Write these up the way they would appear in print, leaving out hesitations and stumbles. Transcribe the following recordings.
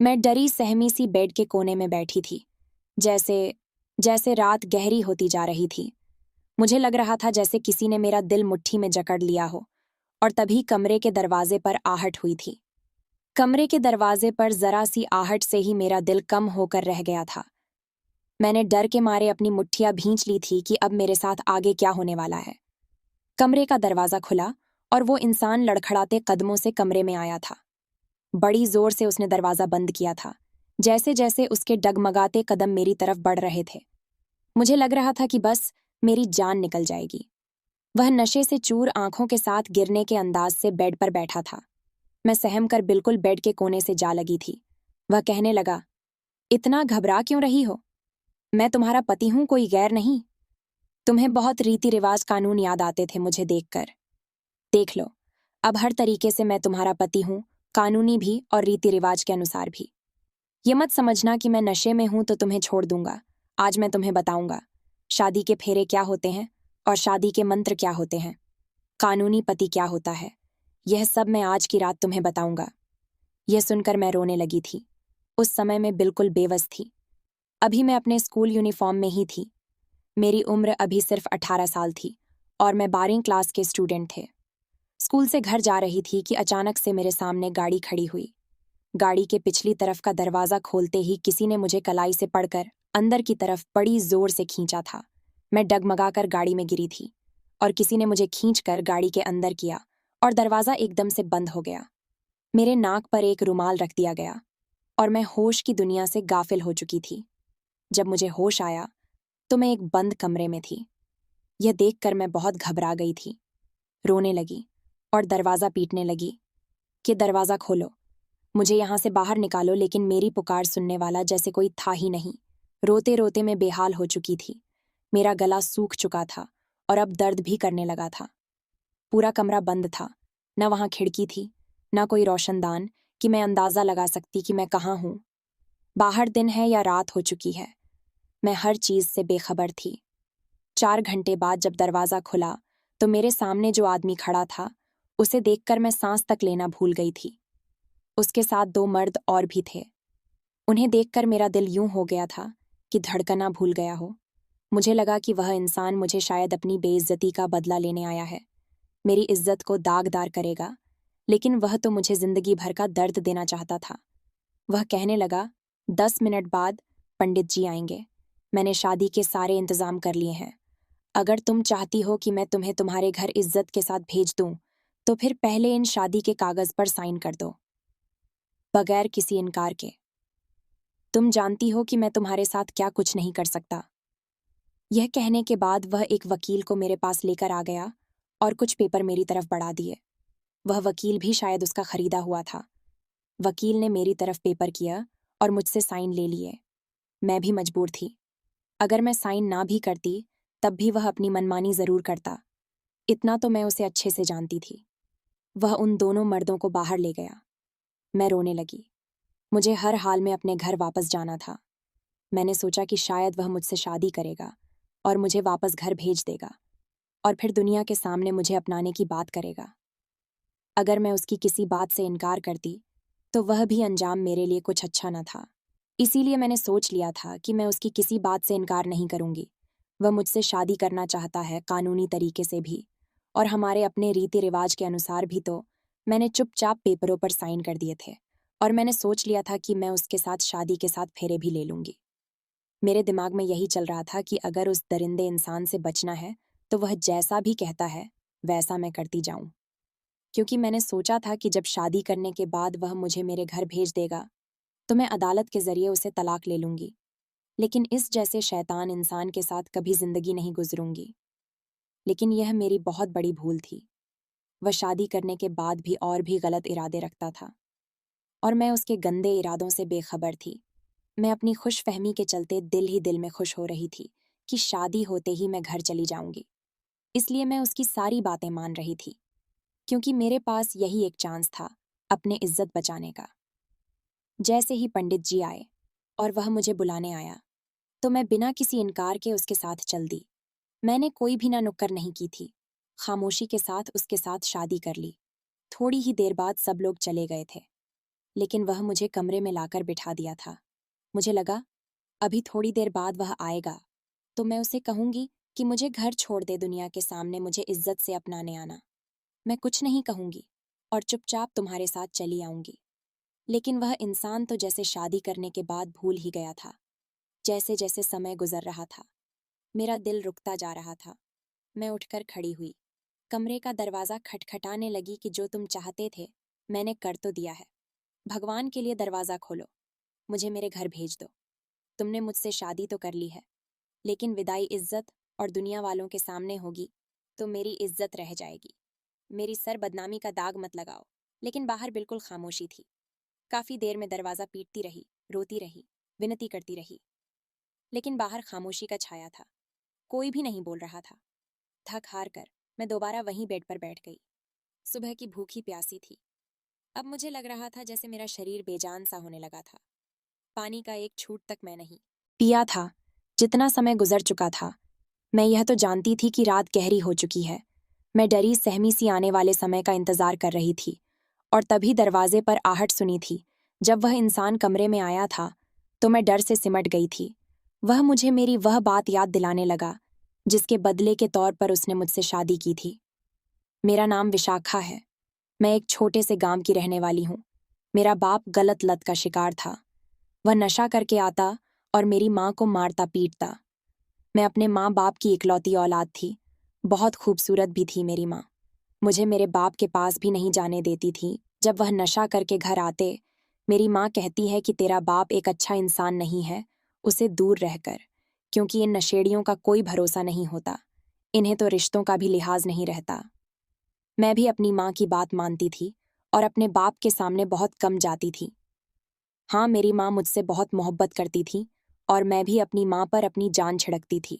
मैं डरी सहमी सी बेड के कोने में बैठी थी। जैसे जैसे रात गहरी होती जा रही थी। मुझे लग रहा था जैसे किसी ने मेरा दिल मुट्ठी में जकड़ लिया हो। और तभी कमरे के दरवाजे पर आहट हुई थी। कमरे के दरवाजे पर जरा सी आहट से ही मेरा दिल कम होकर रह गया था। मैंने डर के मारे अपनी मुट्ठियां भींच ली थी कि अब मेरे साथ आगे क्या होने वाला है। कमरे का दरवाजा खुला और वो इंसान लड़खड़ाते कदमों से कमरे में आया था। बड़ी जोर से उसने दरवाजा बंद किया था। जैसे जैसे उसके डगमगाते कदम मेरी तरफ बढ़ रहे थे, मुझे लग रहा था कि बस मेरी जान निकल जाएगी। वह नशे से चूर आंखों के साथ गिरने के अंदाज से बेड पर बैठा था। मैं सहम कर बिल्कुल बेड के कोने से जा लगी थी। वह कहने लगा, इतना घबरा क्यों रही हो? मैं तुम्हारा पति हूं, कोई गैर नहीं। तुम्हें बहुत रीति रिवाज कानून याद आते थे मुझे देखकर। देख लो, अब हर तरीके से मैं तुम्हारा पति हूं, कानूनी भी और रीति रिवाज के अनुसार भी। ये मत समझना कि मैं नशे में हूं तो तुम्हें छोड़ दूंगा। आज मैं तुम्हें बताऊंगा शादी के फेरे क्या होते हैं और शादी के मंत्र क्या होते हैं, कानूनी पति क्या होता है। यह सब मैं आज की रात तुम्हें बताऊंगा। यह सुनकर मैं रोने लगी थी। उस समय मैं बिल्कुल बेबस थी। अभी मैं अपने स्कूल यूनिफॉर्म में ही थी। मेरी उम्र अभी सिर्फ 18 साल थी और मैं 12वीं क्लास के स्टूडेंट थे। स्कूल से घर जा रही थी कि अचानक से मेरे सामने गाड़ी खड़ी हुई। गाड़ी के पिछली तरफ का दरवाजा खोलते ही किसी ने मुझे कलाई से पकड़कर अंदर की तरफ बड़ी जोर से खींचा था। मैं डगमगाकर गाड़ी में गिरी थी और किसी ने मुझे खींचकर गाड़ी के अंदर किया और दरवाजा एकदम से बंद हो गया। मेरे नाक पर एक रुमाल रख दिया गया और मैं होश की दुनिया से गाफिल हो चुकी थी। जब मुझे होश आया तो मैं एक बंद कमरे में थी। यह देखकर मैं बहुत घबरा गई थी, रोने लगी और दरवाजा पीटने लगी कि दरवाजा खोलो, मुझे यहां से बाहर निकालो। लेकिन मेरी पुकार सुनने वाला जैसे कोई था ही नहीं। रोते रोते मैं बेहाल हो चुकी थी। मेरा गला सूख चुका था और अब दर्द भी करने लगा था। पूरा कमरा बंद था, न वहां खिड़की थी, न कोई रोशनदान कि मैं अंदाजा लगा सकती कि मैं कहाँ हूं। बाहर दिन है या रात हो चुकी है, मैं हर चीज से बेखबर थी। 4 घंटे बाद जब दरवाजा खुला तो मेरे सामने जो आदमी खड़ा था, उसे देखकर मैं सांस तक लेना भूल गई थी। उसके साथ 2 मर्द और भी थे। उन्हें देखकर मेरा दिल यूं हो गया था कि धड़कना भूल गया हो। मुझे लगा कि वह इंसान मुझे शायद अपनी बेइज्जती का बदला लेने आया है, मेरी इज्जत को दागदार करेगा। लेकिन वह तो मुझे जिंदगी भर का दर्द देना चाहता था। वह कहने लगा, 10 मिनट बाद पंडित जी आएंगे। मैंने शादी के सारे इंतजाम कर लिए हैं। अगर तुम चाहती हो कि मैं तुम्हें तुम्हारे घर इज्जत के साथ भेज दूं, तो फिर पहले इन शादी के कागज पर साइन कर दो, बगैर किसी इनकार के। तुम जानती हो कि मैं तुम्हारे साथ क्या कुछ नहीं कर सकता। यह कहने के बाद वह एक वकील को मेरे पास लेकर आ गया और कुछ पेपर मेरी तरफ बढ़ा दिए। वह वकील भी शायद उसका खरीदा हुआ था। वकील ने मेरी तरफ पेपर किया और मुझसे साइन ले लिए। मैं भी मजबूर थी। अगर मैं साइन ना भी करती तब भी वह अपनी मनमानी जरूर करता। इतना तो मैं उसे अच्छे से जानती थी। वह उन दोनों मर्दों को बाहर ले गया। मैं रोने लगी। मुझे हर हाल में अपने घर वापस जाना था। मैंने सोचा कि शायद वह मुझसे शादी करेगा और मुझे वापस घर भेज देगा और फिर दुनिया के सामने मुझे अपनाने की बात करेगा। अगर मैं उसकी किसी बात से इनकार करती तो वह भी अंजाम मेरे लिए कुछ अच्छा न था। इसीलिए मैंने सोच लिया था कि मैं उसकी किसी बात से इनकार नहीं करूंगी। वह मुझसे शादी करना चाहता है, कानूनी तरीके से भी और हमारे अपने रीति रिवाज के अनुसार भी। तो मैंने चुपचाप पेपरों पर साइन कर दिए थे और मैंने सोच लिया था कि मैं उसके साथ शादी के साथ फेरे भी ले लूंगी। मेरे दिमाग में यही चल रहा था कि अगर उस दरिंदे इंसान से बचना है तो वह जैसा भी कहता है वैसा मैं करती जाऊं। क्योंकि मैंने सोचा था कि जब शादी करने के बाद वह मुझे मेरे घर भेज देगा तो मैं अदालत के जरिए उसे तलाक ले लूंगी। लेकिन इस जैसे शैतान इंसान के साथ कभी जिंदगी नहीं गुजरूंगी। लेकिन यह मेरी बहुत बड़ी भूल थी। वह शादी करने के बाद भी और भी गलत इरादे रखता था और मैं उसके गंदे इरादों से बेखबर थी। मैं अपनी खुशफहमी के चलते दिल ही दिल में खुश हो रही थी कि शादी होते ही मैं घर चली जाऊंगी। इसलिए मैं उसकी सारी बातें मान रही थी, क्योंकि मेरे पास यही एक चांस था अपने इज्जत बचाने का। जैसे ही पंडित जी आए और वह मुझे बुलाने आया तो मैं बिना किसी इनकार के उसके साथ चल दी। मैंने कोई भी ना नुक्कर नहीं की थी। खामोशी के साथ उसके साथ शादी कर ली। थोड़ी ही देर बाद सब लोग चले गए थे। लेकिन वह मुझे कमरे में लाकर बिठा दिया था। मुझे लगा अभी थोड़ी देर बाद वह आएगा तो मैं उसे कहूंगी कि मुझे घर छोड़ दे, दुनिया के सामने मुझे इज्जत से अपनाने आना। मैं कुछ नहीं कहूंगी और चुपचाप तुम्हारे साथ चली आऊंगी। लेकिन वह इंसान तो जैसे शादी करने के बाद भूल ही गया था। जैसे जैसे समय गुजर रहा था मेरा दिल रुकता जा रहा था। मैं उठकर खड़ी हुई, कमरे का दरवाजा खटखटाने लगी कि जो तुम चाहते थे मैंने कर तो दिया है। भगवान के लिए दरवाजा खोलो, मुझे मेरे घर भेज दो। तुमने मुझसे शादी तो कर ली है, लेकिन विदाई इज्जत और दुनिया वालों के सामने होगी तो मेरी इज्जत रह जाएगी। मेरी सर बदनामी का दाग मत लगाओ। लेकिन बाहर बिल्कुल खामोशी थी। काफी देर में दरवाजा पीटती रही, रोती रही, विनती करती रही, लेकिन बाहर खामोशी का छाया था। कोई भी नहीं बोल रहा था। थक हार कर मैं दोबारा वहीं बेड पर बैठ गई। सुबह की भूखी प्यासी थी। अब मुझे लग रहा था जैसे मेरा शरीर बेजान सा होने लगा था। पानी का एक छूट तक मैं नहीं पिया था। जितना समय गुजर चुका था, मैं यह तो जानती थी कि रात गहरी हो चुकी है। मैं डरी सहमी सी आने वाले समय का इंतजार कर रही थी और तभी दरवाजे पर आहट सुनी थी। जब वह इंसान कमरे में आया था तो मैं डर से सिमट गई थी। वह मुझे मेरी वह बात याद दिलाने लगा जिसके बदले के तौर पर उसने मुझसे शादी की थी। मेरा नाम विशाखा है। मैं एक छोटे से गांव की रहने वाली हूँ। मेरा बाप गलत लत का शिकार था। वह नशा करके आता और मेरी माँ को मारता पीटता। मैं अपने माँ बाप की इकलौती औलाद थी। बहुत खूबसूरत भी थी मेरी माँ। मुझे मेरे बाप के पास भी नहीं जाने देती थी। जब वह नशा करके घर आते, मेरी माँ कहती है कि तेरा बाप एक अच्छा इंसान नहीं है, उसे दूर रहकर, क्योंकि इन नशेड़ियों का कोई भरोसा नहीं होता। इन्हें तो रिश्तों का भी लिहाज नहीं रहता। मैं भी अपनी माँ की बात मानती थी और अपने बाप के सामने बहुत कम जाती थी। हाँ, मेरी माँ मुझसे बहुत मोहब्बत करती थी और मैं भी अपनी माँ पर अपनी जान छिड़कती थी।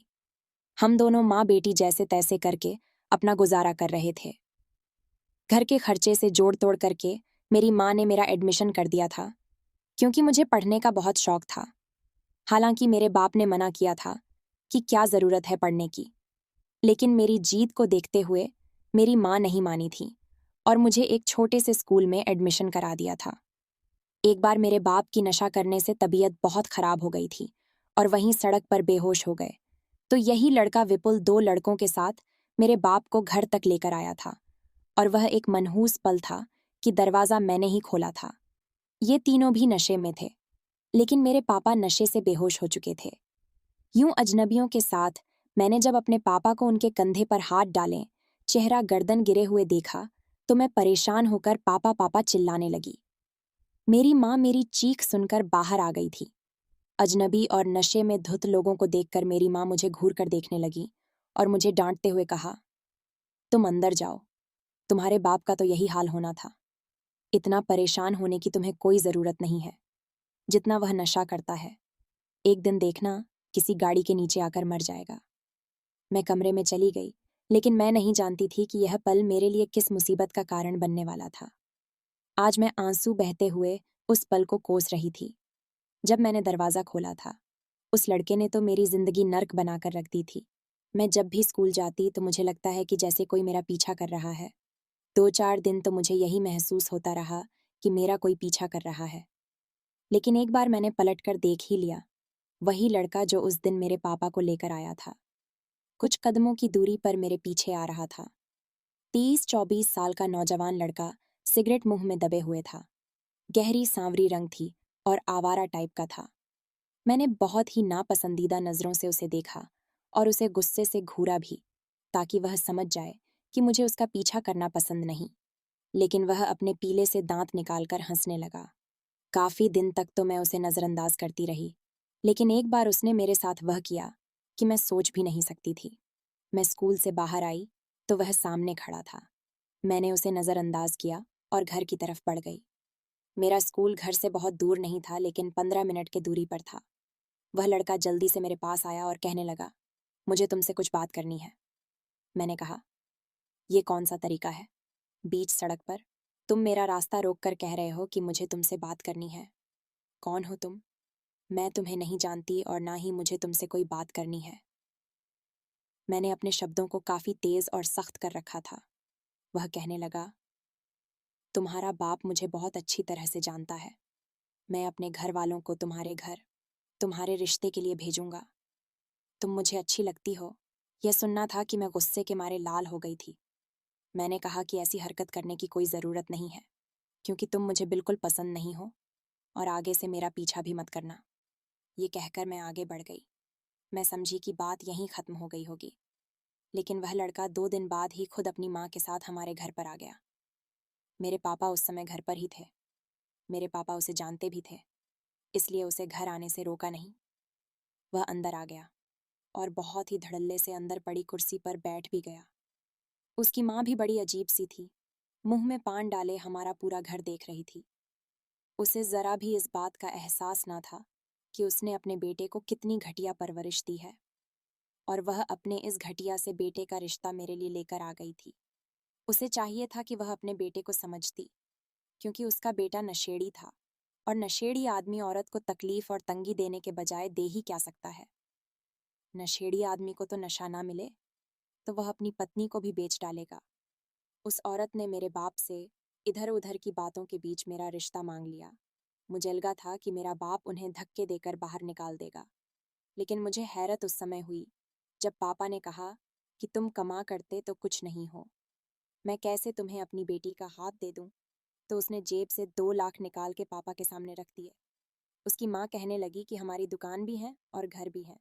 हम दोनों माँ बेटी जैसे तैसे करके अपना गुजारा कर रहे थे। घर के खर्चे से जोड़ तोड़ करके मेरी माँ ने मेरा एडमिशन कर दिया था, क्योंकि मुझे पढ़ने का बहुत शौक था। हालांकि मेरे बाप ने मना किया था कि क्या ज़रूरत है पढ़ने की, लेकिन मेरी जीत को देखते हुए मेरी माँ नहीं मानी थी और मुझे एक छोटे से स्कूल में एडमिशन करा दिया था। एक बार मेरे बाप की नशा करने से तबीयत बहुत खराब हो गई थी और वहीं सड़क पर बेहोश हो गए। तो यही लड़का विपुल 2 लड़कों के साथ मेरे बाप को घर तक लेकर आया था और वह एक मनहूस पल था कि दरवाज़ा मैंने ही खोला था। ये तीनों भी नशे में थे, लेकिन मेरे पापा नशे से बेहोश हो चुके थे। यूं अजनबियों के साथ मैंने जब अपने पापा को उनके कंधे पर हाथ डालें, चेहरा गर्दन गिरे हुए देखा तो मैं परेशान होकर पापा पापा चिल्लाने लगी। मेरी माँ मेरी चीख सुनकर बाहर आ गई थी। अजनबी और नशे में धुत लोगों को देखकर मेरी माँ मुझे घूर कर देखने लगी और मुझे डांटते हुए कहा, तुम अंदर जाओ, तुम्हारे बाप का तो यही हाल होना था। इतना परेशान होने की तुम्हें कोई ज़रूरत नहीं है जितना वह नशा करता है। एक दिन देखना किसी गाड़ी के नीचे आकर मर जाएगा। मैं कमरे में चली गई, लेकिन मैं नहीं जानती थी कि यह पल मेरे लिए किस मुसीबत का कारण बनने वाला था। आज मैं आंसू बहते हुए उस पल को कोस रही थी जब मैंने दरवाज़ा खोला था। उस लड़के ने तो मेरी जिंदगी नर्क बनाकर रख दी थी। मैं जब भी स्कूल जाती तो मुझे लगता है कि जैसे कोई मेरा पीछा कर रहा है। 2-4 दिन तो मुझे यही महसूस होता रहा कि मेरा कोई पीछा कर रहा है। लेकिन एक बार मैंने पलट कर देख ही लिया, वही लड़का जो उस दिन मेरे पापा को लेकर आया था, कुछ कदमों की दूरी पर मेरे पीछे आ रहा था। 30-24 साल का नौजवान लड़का, सिगरेट मुंह में दबे हुए था। गहरी सांवरी रंग थी और आवारा टाइप का था। मैंने बहुत ही नापसंदीदा नज़रों से उसे देखा और उसे गुस्से से घूरा भी, ताकि वह समझ जाए कि मुझे उसका पीछा करना पसंद नहीं। लेकिन वह अपने पीले से दांत निकालकर हंसने लगा। काफी दिन तक तो मैं उसे नजरअंदाज करती रही, लेकिन एक बार उसने मेरे साथ वह किया कि मैं सोच भी नहीं सकती थी। मैं स्कूल से बाहर आई तो वह सामने खड़ा था। मैंने उसे नजरअंदाज किया और घर की तरफ बढ़ गई। मेरा स्कूल घर से बहुत दूर नहीं था, लेकिन 15 मिनट की दूरी पर था। वह लड़का जल्दी से मेरे पास आया और कहने लगा, मुझे तुमसे कुछ बात करनी है। मैंने कहा, ये कौन सा तरीका है बीच सड़क पर? तुम मेरा रास्ता रोक कर कह रहे हो कि मुझे तुमसे बात करनी है। कौन हो तुम? मैं तुम्हें नहीं जानती और ना ही मुझे तुमसे कोई बात करनी है। मैंने अपने शब्दों को काफी तेज और सख्त कर रखा था। वह कहने लगा, तुम्हारा बाप मुझे बहुत अच्छी तरह से जानता है। मैं अपने घर वालों को तुम्हारे घर, तुम्हारे रिश्ते के लिए भेजूंगा। तुम मुझे अच्छी लगती हो। यह सुनना था कि मैं गुस्से के मारे लाल हो गई थी। मैंने कहा कि ऐसी हरकत करने की कोई ज़रूरत नहीं है, क्योंकि तुम मुझे बिल्कुल पसंद नहीं हो और आगे से मेरा पीछा भी मत करना। ये कहकर मैं आगे बढ़ गई। मैं समझी कि बात यहीं ख़त्म हो गई होगी, लेकिन वह लड़का 2 दिन बाद ही खुद अपनी माँ के साथ हमारे घर पर आ गया। मेरे पापा उस समय घर पर ही थे। मेरे पापा उसे जानते भी थे, इसलिए उसे घर आने से रोका नहीं। वह अंदर आ गया और बहुत ही धड़ल्ले से अंदर पड़ी कुर्सी पर बैठ भी गया। उसकी माँ भी बड़ी अजीब सी थी, मुंह में पान डाले हमारा पूरा घर देख रही थी। उसे जरा भी इस बात का एहसास ना था कि उसने अपने बेटे को कितनी घटिया परवरिश दी है, और वह अपने इस घटिया से बेटे का रिश्ता मेरे लिए लेकर आ गई थी। उसे चाहिए था कि वह अपने बेटे को समझती, क्योंकि उसका बेटा नशेड़ी था, और नशेड़ी आदमी औरत को तकलीफ और तंगी देने के बजाय दे ही क्या सकता है। नशेड़ी आदमी को तो नशा ना मिले तो वह अपनी पत्नी को भी बेच डालेगा। उस औरत ने मेरे बाप से इधर उधर की बातों के बीच मेरा रिश्ता मांग लिया। मुझे लगा था कि मेरा बाप उन्हें धक्के देकर बाहर निकाल देगा, लेकिन मुझे हैरत उस समय हुई जब पापा ने कहा कि तुम कमा करते तो कुछ नहीं हो, मैं कैसे तुम्हें अपनी बेटी का हाथ दे दूं। तो उसने जेब से 2 लाख निकाल के पापा के सामने रख दिए। उसकी माँ कहने लगी कि हमारी दुकान भी है और घर भी है,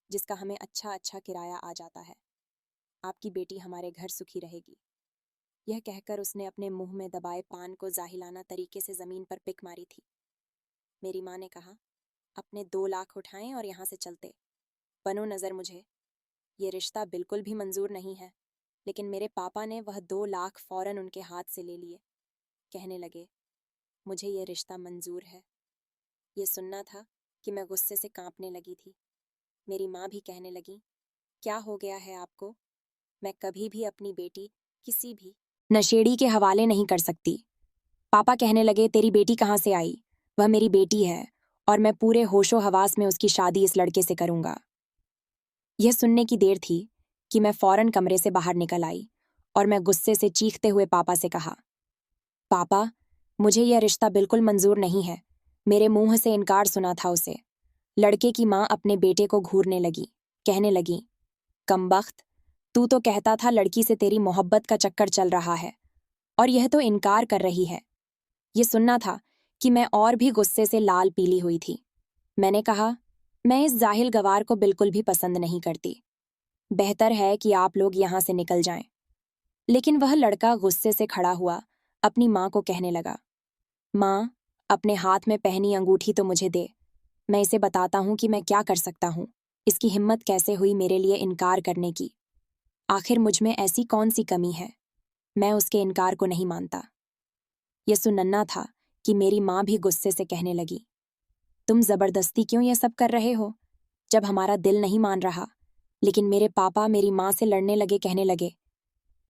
जिसका हमें अच्छा अच्छा किराया आ जाता है। आपकी बेटी हमारे घर सुखी रहेगी। यह कहकर उसने अपने मुंह में दबाए पान को जाहिलाना तरीके से जमीन पर पिक मारी थी। मेरी माँ ने कहा, अपने 2 लाख उठाएं और यहाँ से चलते। बनो नजर मुझे, ये रिश्ता बिल्कुल भी मंजूर नहीं है। लेकिन मेरे पापा ने वह 2 लाख फौरन उनके हाथ से ले लिए। कहने लगे, मुझे ये रिश्ता मंजूर है। ये सुनना था कि मैं गुस्से से कांपने लगी थी। मेरी माँ भी कहने लगी, क्या हो गया है आपको? मैं कभी भी अपनी बेटी किसी भी नशेड़ी के हवाले नहीं कर सकती। पापा कहने लगे, तेरी बेटी कहाँ से आई? वह मेरी बेटी है और मैं पूरे होशो हवास में उसकी शादी इस लड़के से करूंगा। यह सुनने की देर थी कि मैं फौरन कमरे से बाहर निकल आई और मैं गुस्से से चीखते हुए पापा से कहा, पापा, मुझे यह रिश्ता बिल्कुल मंजूर नहीं है। मेरे मुंह से इनकार सुना था उसे। लड़के की माँ अपने बेटे को घूरने लगी, कहने लगी, कमबख्त, तू तो कहता था लड़की से तेरी मोहब्बत का चक्कर चल रहा है, और यह तो इनकार कर रही है। ये सुनना था कि मैं और भी गुस्से से लाल पीली हुई थी। मैंने कहा, मैं इस जाहिल गवार को बिल्कुल भी पसंद नहीं करती। बेहतर है कि आप लोग यहाँ से निकल जाएं। लेकिन वह लड़का गुस्से से खड़ा हुआ अपनी माँ को कहने लगा, माँ, अपने हाथ में पहनी अंगूठी तो मुझे दे। मैं इसे बताता हूँ कि मैं क्या कर सकता हूँ। इसकी हिम्मत कैसे हुई मेरे लिए इनकार करने की? आखिर मुझ में ऐसी कौन सी कमी है? मैं उसके इनकार को नहीं मानता। यह सुनना था कि मेरी माँ भी गुस्से से कहने लगी, तुम जबरदस्ती क्यों यह सब कर रहे हो, जब हमारा दिल नहीं मान रहा? लेकिन मेरे पापा मेरी माँ से लड़ने लगे, कहने लगे,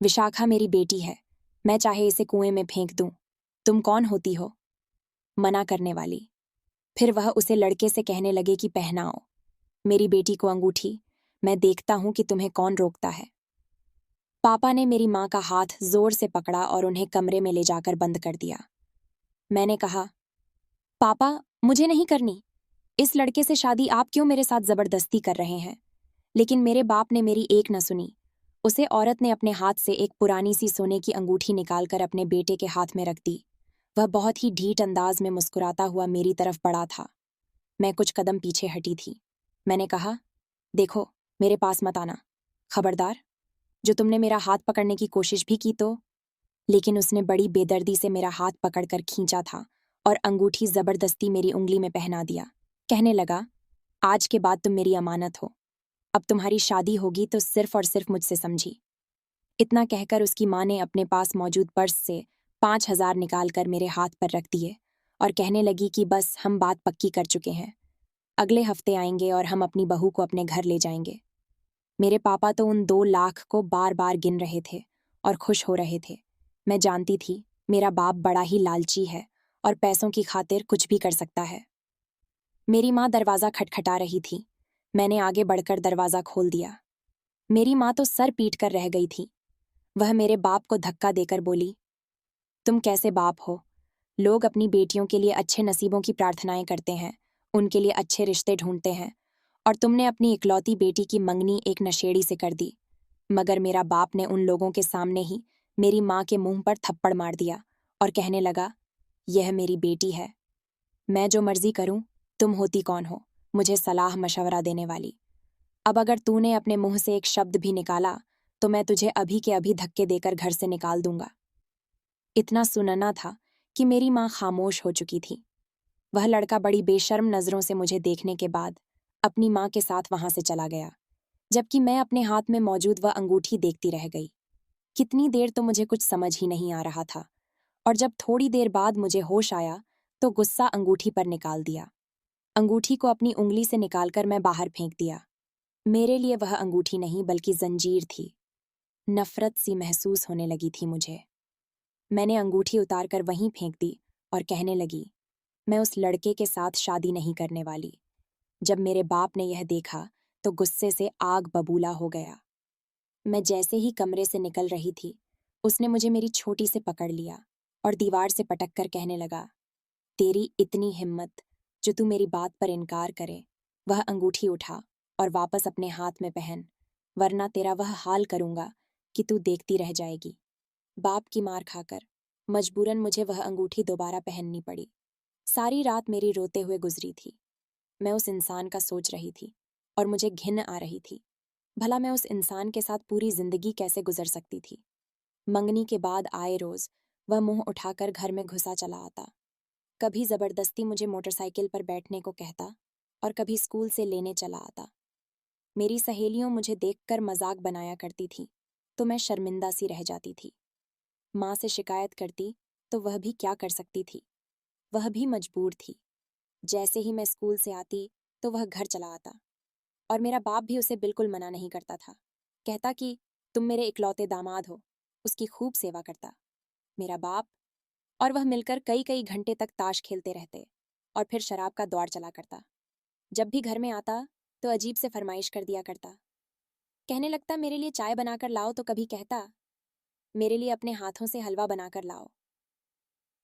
विशाखा मेरी बेटी है, मैं चाहे इसे कुएं में फेंक दूं। तुम कौन होती हो मना करने वाली? फिर वह उसे लड़के से कहने लगे कि पहनाओ मेरी बेटी को अंगूठी, मैं देखता हूं कि तुम्हें कौन रोकता है। पापा ने मेरी माँ का हाथ जोर से पकड़ा और उन्हें कमरे में ले जाकर बंद कर दिया। मैंने कहा, पापा, मुझे नहीं करनी। इस लड़के से शादी आप क्यों मेरे साथ जबरदस्ती कर रहे हैं? लेकिन मेरे बाप ने मेरी एक न सुनी। उसे औरत ने अपने हाथ से एक पुरानी सी सोने की अंगूठी निकालकर अपने बेटे के हाथ में रख दी। वह बहुत ही ढीठ अंदाज में मुस्कुराता हुआ मेरी तरफ बढ़ा था। मैं कुछ कदम पीछे हटी थी। मैंने कहा, देखो, मेरे पास मत आना। खबरदार, जो तुमने मेरा हाथ पकड़ने की कोशिश भी की तो। लेकिन उसने बड़ी बेदर्दी से मेरा हाथ पकड़कर खींचा था और अंगूठी जबरदस्ती मेरी उंगली में पहना दिया। कहने लगा, आज के बाद तुम मेरी अमानत हो। अब तुम्हारी शादी होगी तो सिर्फ और सिर्फ मुझसे समझी। इतना कहकर उसकी माँ ने अपने पास मौजूद पर्स से 5,000 निकालकर मेरे हाथ पर रख दिए और कहने लगी कि बस हम बात पक्की कर चुके हैं। अगले हफ्ते आएंगे और हम अपनी बहू को अपने घर ले जाएंगे। मेरे पापा तो उन 2 लाख को बार बार गिन रहे थे और खुश हो रहे थे। मैं जानती थी मेरा बाप बड़ा ही लालची है और पैसों की खातिर कुछ भी कर सकता है। मेरी माँ दरवाज़ा खटखटा रही थी। मैंने आगे बढ़कर दरवाज़ा खोल दिया। मेरी माँ तो सर पीट कर रह गई थी। वह मेरे बाप को धक्का देकर बोली, तुम कैसे बाप हो? लोग अपनी बेटियों के लिए अच्छे नसीबों की प्रार्थनाएं करते हैं, उनके लिए अच्छे रिश्ते ढूंढते हैं, और तुमने अपनी इकलौती बेटी की मंगनी एक नशेड़ी से कर दी। मगर मेरा बाप ने उन लोगों के सामने ही मेरी माँ के मुंह पर थप्पड़ मार दिया और कहने लगा, यह मेरी बेटी है, मैं जो मर्जी करूं, तुम होती कौन हो मुझे सलाह मशवरा देने वाली? अब अगर तूने अपने मुंह से एक शब्द भी निकाला तो मैं तुझे अभी के अभी धक्के देकर घर से निकाल दूंगा। इतना सुनना था कि मेरी माँ खामोश हो चुकी थी। वह लड़का बड़ी बेशर्म नजरों से मुझे देखने के बाद अपनी माँ के साथ वहां से चला गया, जबकि मैं अपने हाथ में मौजूद वह अंगूठी देखती रह गई। कितनी देर तो मुझे कुछ समझ ही नहीं आ रहा था, और जब थोड़ी देर बाद मुझे होश आया तो गुस्सा अंगूठी पर निकाल दिया। अंगूठी को अपनी उंगली से निकालकर मैं बाहर फेंक दिया। मेरे लिए वह अंगूठी नहीं बल्कि जंजीर थी। नफरत सी महसूस होने लगी थी मुझे। मैंने अंगूठी उतारकर वहीं फेंक दी और कहने लगी, मैं उस लड़के के साथ शादी नहीं करने वाली। जब मेरे बाप ने यह देखा तो गुस्से से आग बबूला हो गया। मैं जैसे ही कमरे से निकल रही थी, उसने मुझे मेरी छोटी से पकड़ लिया और दीवार से पटक कर कहने लगा, तेरी इतनी हिम्मत जो तू मेरी बात पर इनकार करे। वह अंगूठी उठा और वापस अपने हाथ में पहन, वरना तेरा वह हाल करूंगा कि तू देखती रह जाएगी। बाप की मार खाकर मजबूरन मुझे वह अंगूठी दोबारा पहननी पड़ी। सारी रात मेरी रोते हुए गुजरी थी। मैं उस इंसान का सोच रही थी और मुझे घिन आ रही थी। भला मैं उस इंसान के साथ पूरी जिंदगी कैसे गुजर सकती थी? मंगनी के बाद आए रोज वह मुंह उठाकर घर में घुसा चला आता। कभी जबरदस्ती मुझे मोटरसाइकिल पर बैठने को कहता और कभी स्कूल से लेने चला आता। मेरी सहेलियों मुझे देखकर मजाक बनाया करती थी तो मैं शर्मिंदा सी रह जाती थी। माँ से शिकायत करती तो वह भी क्या कर सकती थी, वह भी मजबूर थी। जैसे ही मैं स्कूल से आती तो वह घर चला आता, और मेरा बाप भी उसे बिल्कुल मना नहीं करता था। कहता कि तुम मेरे इकलौते दामाद हो, उसकी खूब सेवा करता। मेरा बाप और वह मिलकर कई कई घंटे तक ताश खेलते रहते और फिर शराब का दौर चला करता। जब भी घर में आता तो अजीब से फरमाइश कर दिया करता। कहने लगता मेरे लिए चाय बनाकर लाओ, तो कभी कहता मेरे लिए अपने हाथों से हलवा बनाकर लाओ।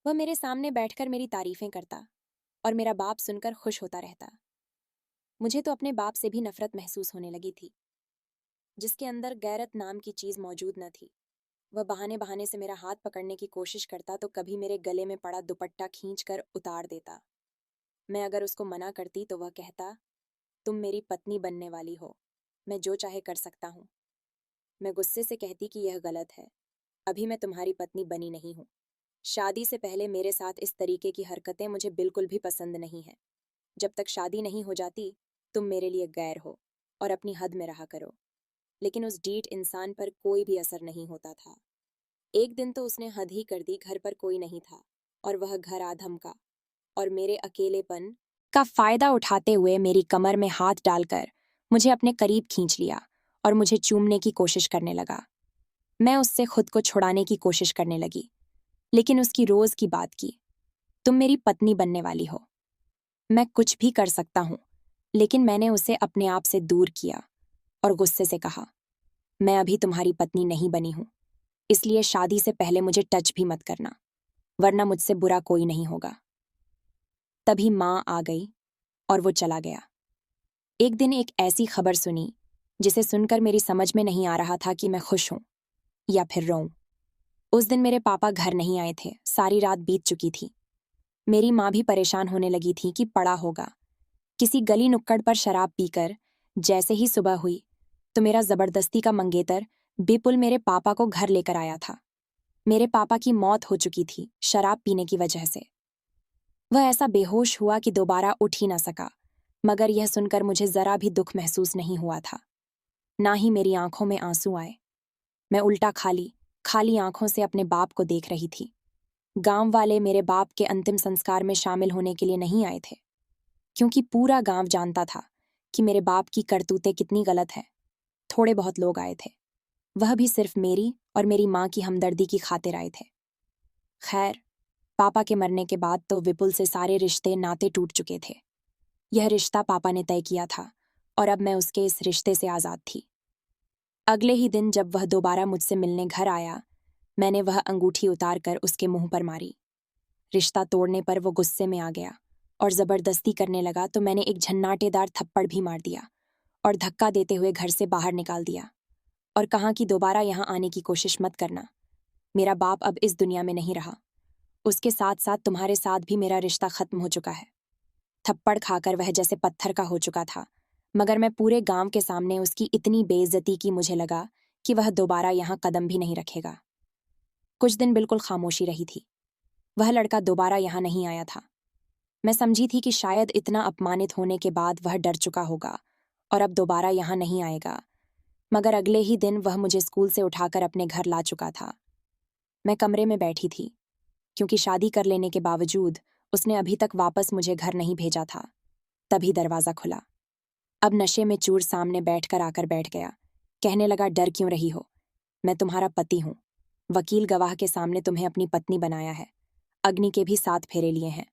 वह मेरे सामने बैठकर मेरी तारीफें करता और मेरा बाप सुनकर खुश होता रहता। मुझे तो अपने बाप से भी नफरत महसूस होने लगी थी, जिसके अंदर गैरत नाम की चीज मौजूद न थी। वह बहाने बहाने से मेरा हाथ पकड़ने की कोशिश करता तो कभी मेरे गले में पड़ा दुपट्टा खींचकर उतार देता। मैं अगर उसको मना करती तो वह कहता, तुम मेरी पत्नी बनने वाली हो, मैं जो चाहे कर सकता हूँ। मैं गुस्से से कहती कि यह गलत है, अभी मैं तुम्हारी पत्नी बनी नहीं हूँ। शादी से पहले मेरे साथ इस तरीके की हरकतें मुझे बिल्कुल भी पसंद नहीं है। जब तक शादी नहीं हो जाती तुम मेरे लिए गैर हो और अपनी हद में रहा करो। लेकिन उस डीठ इंसान पर कोई भी असर नहीं होता था। एक दिन तो उसने हद ही कर दी, घर पर कोई नहीं था और वह घर आ धमका और मेरे अकेलेपन का फायदा उठाते हुए मेरी कमर में हाथ डालकर मुझे अपने करीब खींच लिया और मुझे चूमने की कोशिश करने लगा। मैं उससे खुद को छुड़ाने की कोशिश करने लगी, लेकिन उसकी रोज की बात की, तुम मेरी पत्नी बनने वाली हो, मैं कुछ भी कर सकता हूँ। लेकिन मैंने उसे अपने आप से दूर किया और गुस्से से कहा, मैं अभी तुम्हारी पत्नी नहीं बनी हूं, इसलिए शादी से पहले मुझे टच भी मत करना, वरना मुझसे बुरा कोई नहीं होगा। तभी माँ आ गई और वो चला गया। एक दिन एक ऐसी खबर सुनी जिसे सुनकर मेरी समझ में नहीं आ रहा था कि मैं खुश हूं या फिर रोऊं। उस दिन मेरे पापा घर नहीं आए थे। सारी रात बीत चुकी थी। मेरी माँ भी परेशान होने लगी थी कि पड़ा होगा। किसी गली नुक्कड़ पर शराब पीकर जैसे ही सुबह हुई तो मेरा जबरदस्ती का मंगेतर विपुल मेरे पापा को घर लेकर आया था। मेरे पापा की मौत हो चुकी थी शराब पीने की वजह से। वह ऐसा बेहोश हुआ कि दोबारा उठ ही ना सका, मगर यह सुनकर मुझे जरा भी दुख महसूस नहीं हुआ था, ना ही मेरी आंखों में आंसू आए। मैं उल्टा खाली खाली आंखों से अपने बाप को देख रही थी। गांव वाले मेरे बाप के अंतिम संस्कार में शामिल होने के लिए नहीं आए थे, क्योंकि पूरा गांव जानता था कि मेरे बाप की करतूतें कितनी गलत है। थोड़े बहुत लोग आए थे, वह भी सिर्फ मेरी और मेरी माँ की हमदर्दी की खातिर आए थे। खैर, पापा के मरने के बाद तो विपुल से सारे रिश्ते नाते टूट चुके थे। यह रिश्ता पापा ने तय किया था और अब मैं उसके इस रिश्ते से आजाद थी। अगले ही दिन जब वह दोबारा मुझसे मिलने घर आया मैंने वह अंगूठी उतार कर उसके मुंह पर मारी। रिश्ता तोड़ने पर वो गुस्से में आ गया और जबरदस्ती करने लगा तो मैंने एक झन्नाटेदार थप्पड़ भी मार दिया और धक्का देते हुए घर से बाहर निकाल दिया और कहा कि दोबारा यहाँ आने की कोशिश मत करना। मेरा बाप अब इस दुनिया में नहीं रहा, उसके साथ साथ तुम्हारे साथ भी मेरा रिश्ता खत्म हो चुका है। थप्पड़ खाकर वह जैसे पत्थर का हो चुका था, मगर मैं पूरे गांव के सामने उसकी इतनी बेइज्जती की मुझे लगा कि वह दोबारा यहाँ कदम भी नहीं रखेगा। कुछ दिन बिल्कुल खामोशी रही थी। वह लड़का दोबारा यहाँ नहीं आया था। मैं समझी थी कि शायद इतना अपमानित होने के बाद वह डर चुका होगा और अब दोबारा यहाँ नहीं आएगा, मगर अगले ही दिन वह मुझे स्कूल से उठाकर अपने घर ला चुका था। मैं कमरे में बैठी थी, क्योंकि शादी कर लेने के बावजूद उसने अभी तक वापस मुझे घर नहीं भेजा था। तभी दरवाज़ा खुला। अब नशे में चूर सामने बैठकर आकर बैठ गया। कहने लगा, डर क्यों रही हो? मैं तुम्हारा पति हूँ। वकील गवाह के सामने तुम्हें अपनी पत्नी बनाया है। अग्नि के भी 7 फेरे लिए हैं।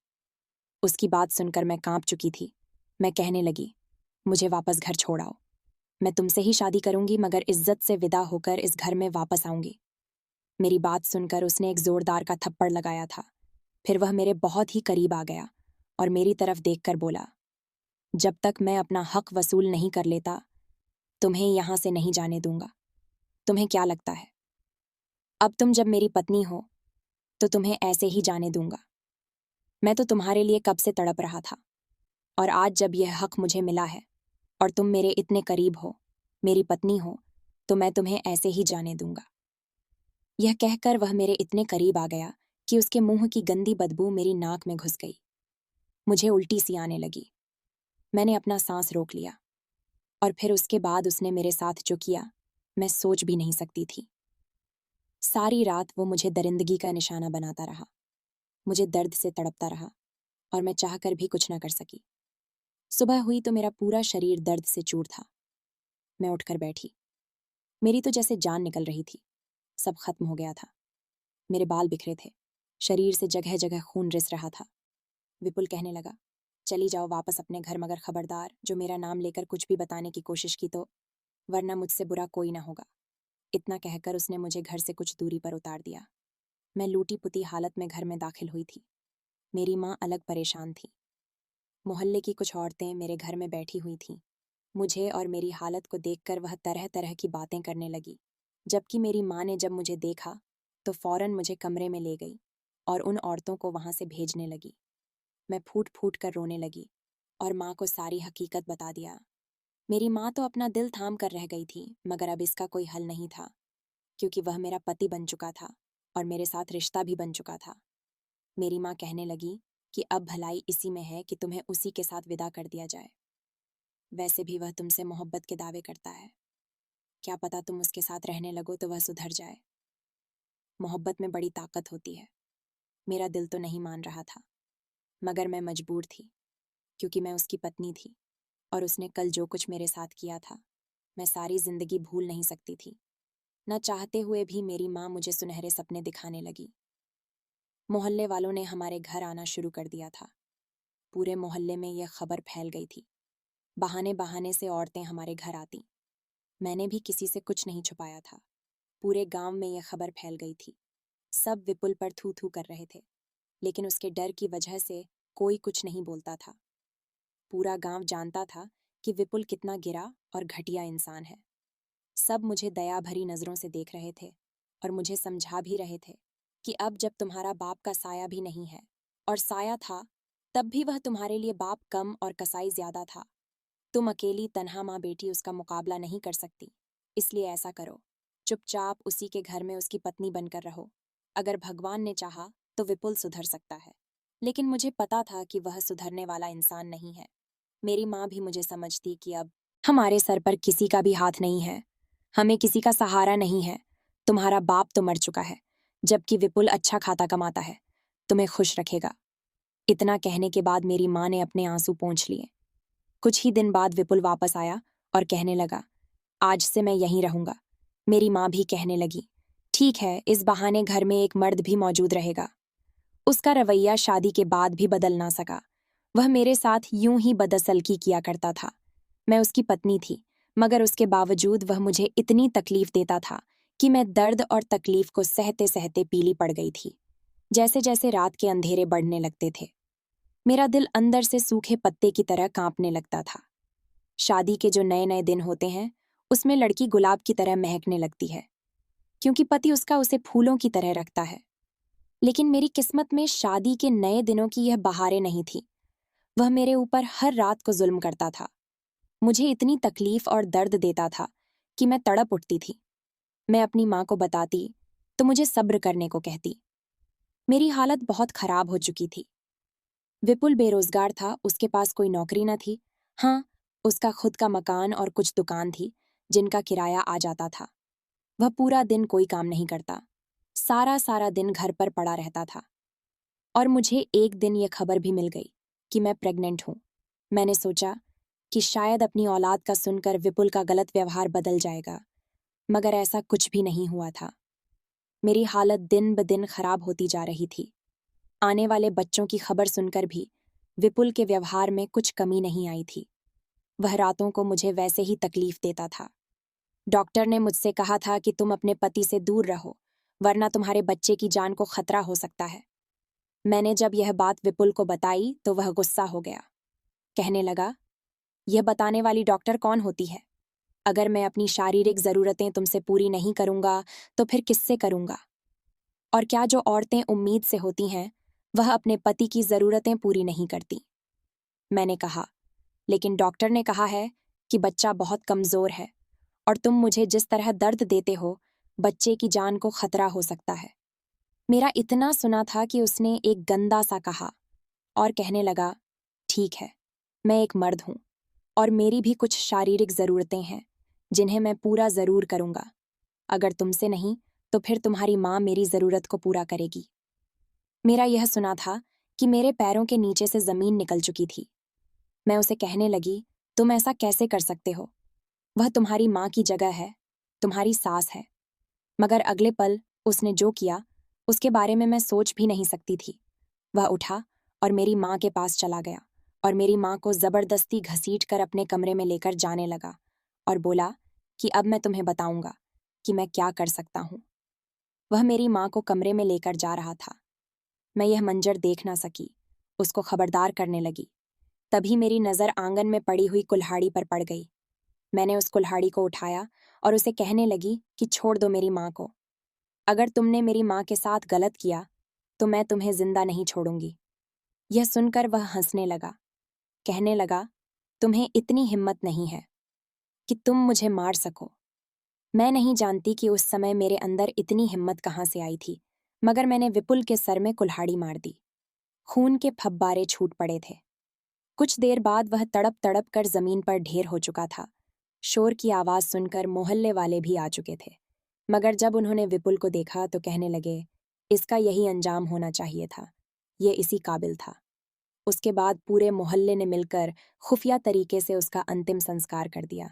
उसकी बात सुनकर मैं कांप चुकी थी। मैं कहने लगी, मुझे वापस घर छोड़ आओ। मैं तुमसे ही शादी करूंगी, मगर इज्जत से विदा होकर इस घर में वापस आऊंगी। मेरी बात सुनकर उसने एक जोरदार का थप्पड़ लगाया था। फिर वह मेरे बहुत ही करीब आ गया और मेरी तरफ देखकर बोला, जब तक मैं अपना हक वसूल नहीं कर लेता, तुम्हें यहां से नहीं जाने दूंगा। तुम्हें क्या लगता है, अब तुम जब मेरी पत्नी हो तो तुम्हें ऐसे ही जाने दूंगा? मैं तो तुम्हारे लिए कब से तड़प रहा था, और आज जब यह हक मुझे मिला है और तुम मेरे इतने करीब हो, मेरी पत्नी हो, तो मैं तुम्हें ऐसे ही जाने दूंगा। यह कहकर वह मेरे इतने करीब आ गया कि उसके मुंह की गंदी बदबू मेरी नाक में घुस गई। मुझे उल्टी सी आने लगी। मैंने अपना सांस रोक लिया और फिर उसके बाद उसने मेरे साथ जो किया, मैं सोच भी नहीं सकती थी। सारी रात वो मुझे दरिंदगी का निशाना बनाता रहा। मुझे दर्द से तड़पता रहा और मैं चाहकर भी कुछ न कर सकी। सुबह हुई तो मेरा पूरा शरीर दर्द से चूर था। मैं उठकर बैठी। मेरी तो जैसे जान निकल रही थी। सब खत्म हो गया था। मेरे बाल बिखरे थे। शरीर से जगह जगह खून रिस रहा था। विपुल कहने लगा, चली जाओ वापस अपने घर, मगर खबरदार जो मेरा नाम लेकर कुछ भी बताने की कोशिश की तो, वरना मुझसे बुरा कोई ना होगा। इतना कहकर उसने मुझे घर से कुछ दूरी पर उतार दिया। मैं लूटी पुती हालत में घर में दाखिल हुई थी। मेरी माँ अलग परेशान थी। मोहल्ले की कुछ औरतें मेरे घर में बैठी हुई थीं। मुझे और मेरी हालत को देखकर वह तरह तरह की बातें करने लगी, जबकि मेरी माँ ने जब मुझे देखा तो फौरन मुझे कमरे में ले गई और उन औरतों को वहां से भेजने लगी। मैं फूट फूट कर रोने लगी और माँ को सारी हकीकत बता दिया। मेरी माँ तो अपना दिल थाम कर रह गई थी, मगर अब इसका कोई हल नहीं था, क्योंकि वह मेरा पति बन चुका था और मेरे साथ रिश्ता भी बन चुका था। मेरी माँ कहने लगी कि अब भलाई इसी में है कि तुम्हें उसी के साथ विदा कर दिया जाए। वैसे भी वह तुमसे मोहब्बत के दावे करता है। क्या पता तुम उसके साथ रहने लगो तो वह सुधर जाए। मोहब्बत में बड़ी ताकत होती है। मेरा दिल तो नहीं मान रहा था, मगर मैं मजबूर थी, क्योंकि मैं उसकी पत्नी थी और उसने कल जो कुछ मेरे साथ किया था, मैं सारी जिंदगी भूल नहीं सकती थी। न चाहते हुए भी मेरी माँ मुझे सुनहरे सपने दिखाने लगी। मोहल्ले वालों ने हमारे घर आना शुरू कर दिया था। पूरे मोहल्ले में यह खबर फैल गई थी। बहाने बहाने से औरतें हमारे घर आती। मैंने भी किसी से कुछ नहीं छुपाया था। पूरे गांव में यह खबर फैल गई थी। सब विपुल पर थू थू कर रहे थे, लेकिन उसके डर की वजह से कोई कुछ नहीं बोलता था। पूरा गांव जानता था कि विपुल कितना गिरा और घटिया इंसान है। सब मुझे दया भरी नजरों से देख रहे थे और मुझे समझा भी रहे थे कि अब जब तुम्हारा बाप का साया भी नहीं है, और साया था तब भी वह तुम्हारे लिए बाप कम और कसाई ज्यादा था। तुम अकेली तन्हा माँ बेटी उसका मुकाबला नहीं कर सकती। इसलिए ऐसा करो, चुपचाप उसी के घर में उसकी पत्नी बनकर रहो। अगर भगवान ने चाहा तो विपुल सुधर सकता है, लेकिन मुझे पता था कि वह सुधरने वाला इंसान नहीं है। मेरी माँ भी मुझे समझती कि अब हमारे सर पर किसी का भी हाथ नहीं है, हमें किसी का सहारा नहीं है। तुम्हारा बाप तो मर चुका है, जबकि विपुल अच्छा खाता कमाता है, तुम्हें खुश रखेगा। इतना कहने के बाद मेरी माँ ने अपने आंसू पोंछ लिए। कुछ ही दिन बाद विपुल वापस आया और कहने लगा, आज से मैं यहीं रहूंगा। मेरी माँ भी कहने लगी, ठीक है, इस बहाने घर में एक मर्द भी मौजूद रहेगा। उसका रवैया शादी के बाद भी बदल ना सका। वह मेरे साथ यूं ही बदसलकी किया करता था। मैं उसकी पत्नी थी, मगर उसके बावजूद वह मुझे इतनी तकलीफ देता था कि मैं दर्द और तकलीफ को सहते सहते पीली पड़ गई थी। जैसे जैसे रात के अंधेरे बढ़ने लगते थे, मेरा दिल अंदर से सूखे पत्ते की तरह कांपने लगता था। शादी के जो नए नए दिन होते हैं, उसमें लड़की गुलाब की तरह महकने लगती है, क्योंकि पति उसका उसे फूलों की तरह रखता है। लेकिन मेरी किस्मत में शादी के नए दिनों की यह बहारें नहीं थी। वह मेरे ऊपर हर रात को जुल्म करता था, मुझे इतनी तकलीफ और दर्द देता था कि मैं तड़प उठती थी। मैं अपनी माँ को बताती तो मुझे सब्र करने को कहती। मेरी हालत बहुत खराब हो चुकी थी। विपुल बेरोजगार था, उसके पास कोई नौकरी न थी। हाँ, उसका खुद का मकान और कुछ दुकान थी जिनका किराया आ जाता था। वह पूरा दिन कोई काम नहीं करता, सारा सारा दिन घर पर पड़ा रहता था। और मुझे एक दिन यह खबर भी मिल गई कि मैं प्रेग्नेंट हूँ। मैंने सोचा कि शायद अपनी औलाद का सुनकर विपुल का गलत व्यवहार बदल जाएगा, मगर ऐसा कुछ भी नहीं हुआ था। मेरी हालत दिन ब दिन खराब होती जा रही थी। आने वाले बच्चों की खबर सुनकर भी विपुल के व्यवहार में कुछ कमी नहीं आई थी। वह रातों को मुझे वैसे ही तकलीफ देता था। डॉक्टर ने मुझसे कहा था कि तुम अपने पति से दूर रहो, वरना तुम्हारे बच्चे की जान को खतरा हो सकता है। मैंने जब यह बात विपुल को बताई तो वह गुस्सा हो गया। कहने लगा, यह बताने वाली डॉक्टर कौन होती है? अगर मैं अपनी शारीरिक जरूरतें तुमसे पूरी नहीं करूंगा तो फिर किससे करूंगा? और क्या जो औरतें उम्मीद से होती हैं, वह अपने पति की जरूरतें पूरी नहीं करती? मैंने कहा, लेकिन डॉक्टर ने कहा है कि बच्चा बहुत कमजोर है और तुम मुझे जिस तरह दर्द देते हो, बच्चे की जान को खतरा हो सकता है। मेरा इतना सुना था कि उसने एक गंदा सा कहा और कहने लगा, ठीक है, मैं एक मर्द हूं और मेरी भी कुछ शारीरिक जरूरतें हैं जिन्हें मैं पूरा जरूर करूंगा। अगर तुमसे नहीं तो फिर तुम्हारी माँ मेरी जरूरत को पूरा करेगी। मेरा यह सुना था कि मेरे पैरों के नीचे से जमीन निकल चुकी थी। मैं उसे कहने लगी, तुम ऐसा कैसे कर सकते हो? वह तुम्हारी माँ की जगह है, तुम्हारी सास है। मगर अगले पल उसने जो किया उसके बारे में मैं सोच भी नहीं सकती थी। वह उठा और मेरी माँ के पास चला गया और मेरी माँ को जबरदस्ती घसीट कर अपने कमरे में लेकर जाने लगा और बोला कि अब मैं तुम्हें बताऊंगा कि मैं क्या कर सकता हूँ। वह मेरी माँ को कमरे में लेकर जा रहा था। मैं यह मंजर देख ना सकी, उसको खबरदार करने लगी। तभी मेरी नज़र आंगन में पड़ी हुई कुल्हाड़ी पर पड़ गई। मैंने उस कुल्हाड़ी को उठाया और उसे कहने लगी कि छोड़ दो मेरी माँ को। अगर तुमने मेरी माँ के साथ गलत किया तो मैं तुम्हें जिंदा नहीं छोड़ूंगी। यह सुनकर वह हंसने लगा, कहने लगा, तुम्हें इतनी हिम्मत नहीं है कि तुम मुझे मार सको। मैं नहीं जानती कि उस समय मेरे अंदर इतनी हिम्मत कहाँ से आई थी, मगर मैंने विपुल के सर में कुल्हाड़ी मार दी। खून के फब्बारे छूट पड़े थे। कुछ देर बाद वह तड़प तड़प कर जमीन पर ढेर हो चुका था। शोर की आवाज सुनकर मोहल्ले वाले भी आ चुके थे, मगर जब उन्होंने विपुल को देखा तो कहने लगे, इसका यही अंजाम होना चाहिए था, ये इसी काबिल था। उसके बाद पूरे मोहल्ले ने मिलकर खुफिया तरीके से उसका अंतिम संस्कार कर दिया।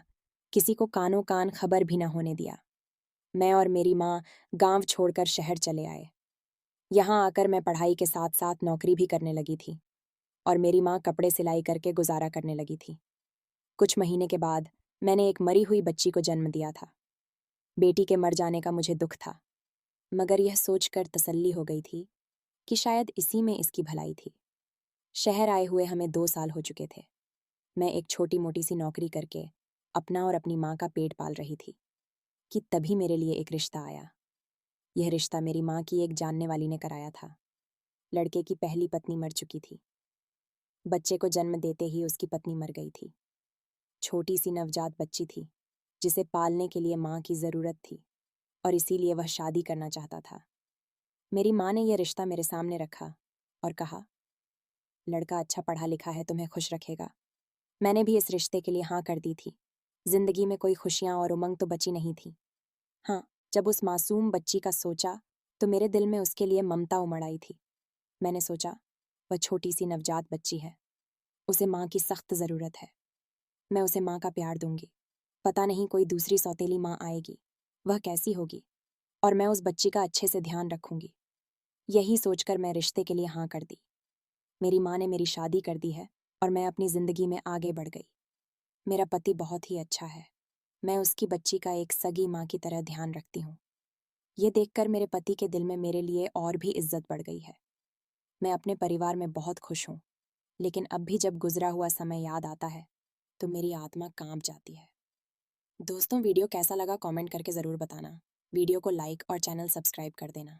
किसी को कानो कान खबर भी न होने दिया। मैं और मेरी माँ गांव छोड़कर शहर चले आए। यहाँ आकर मैं पढ़ाई के साथ साथ नौकरी भी करने लगी थी और मेरी माँ कपड़े सिलाई करके गुजारा करने लगी थी। कुछ महीने के बाद मैंने एक मरी हुई बच्ची को जन्म दिया था। बेटी के मर जाने का मुझे दुख था, मगर यह सोचकर तसल्ली हो गई थी कि शायद इसी में इसकी भलाई थी। शहर आए हुए हमें 2 साल हो चुके थे। मैं एक छोटी मोटी सी नौकरी करके अपना और अपनी माँ का पेट पाल रही थी कि तभी मेरे लिए एक रिश्ता आया। यह रिश्ता मेरी माँ की एक जानने वाली ने कराया था। लड़के की पहली पत्नी मर चुकी थी। बच्चे को जन्म देते ही उसकी पत्नी मर गई थी। छोटी सी नवजात बच्ची थी जिसे पालने के लिए माँ की जरूरत थी और इसीलिए वह शादी करना चाहता था। मेरी माँ ने यह रिश्ता मेरे सामने रखा और कहा, लड़का अच्छा पढ़ा लिखा है, तुम्हें खुश रखेगा। मैंने भी इस रिश्ते के लिए हाँ कर दी थी। जिंदगी में कोई खुशियां और उमंग तो बची नहीं थी। हाँ, जब उस मासूम बच्ची का सोचा तो मेरे दिल में उसके लिए ममता उमड़ आई थी। मैंने सोचा, वह छोटी सी नवजात बच्ची है, उसे माँ की सख्त जरूरत है। मैं उसे माँ का प्यार दूंगी। पता नहीं कोई दूसरी सौतेली माँ आएगी, वह कैसी होगी, और मैं उस बच्ची का अच्छे से ध्यान रखूंगी। यही सोचकर मैं रिश्ते के लिए हाँ कर दी। मेरी माँ ने मेरी शादी कर दी है और मैं अपनी जिंदगी में आगे बढ़ गई। मेरा पति बहुत ही अच्छा है। मैं उसकी बच्ची का एक सगी माँ की तरह ध्यान रखती हूँ। ये देखकर मेरे पति के दिल में मेरे लिए और भी इज्जत बढ़ गई है। मैं अपने परिवार में बहुत खुश हूँ, लेकिन अब भी जब गुजरा हुआ समय याद आता है तो मेरी आत्मा कांप जाती है। दोस्तों, वीडियो कैसा लगा कमेंट करके ज़रूर बताना। वीडियो को लाइक और चैनल सब्सक्राइब कर देना।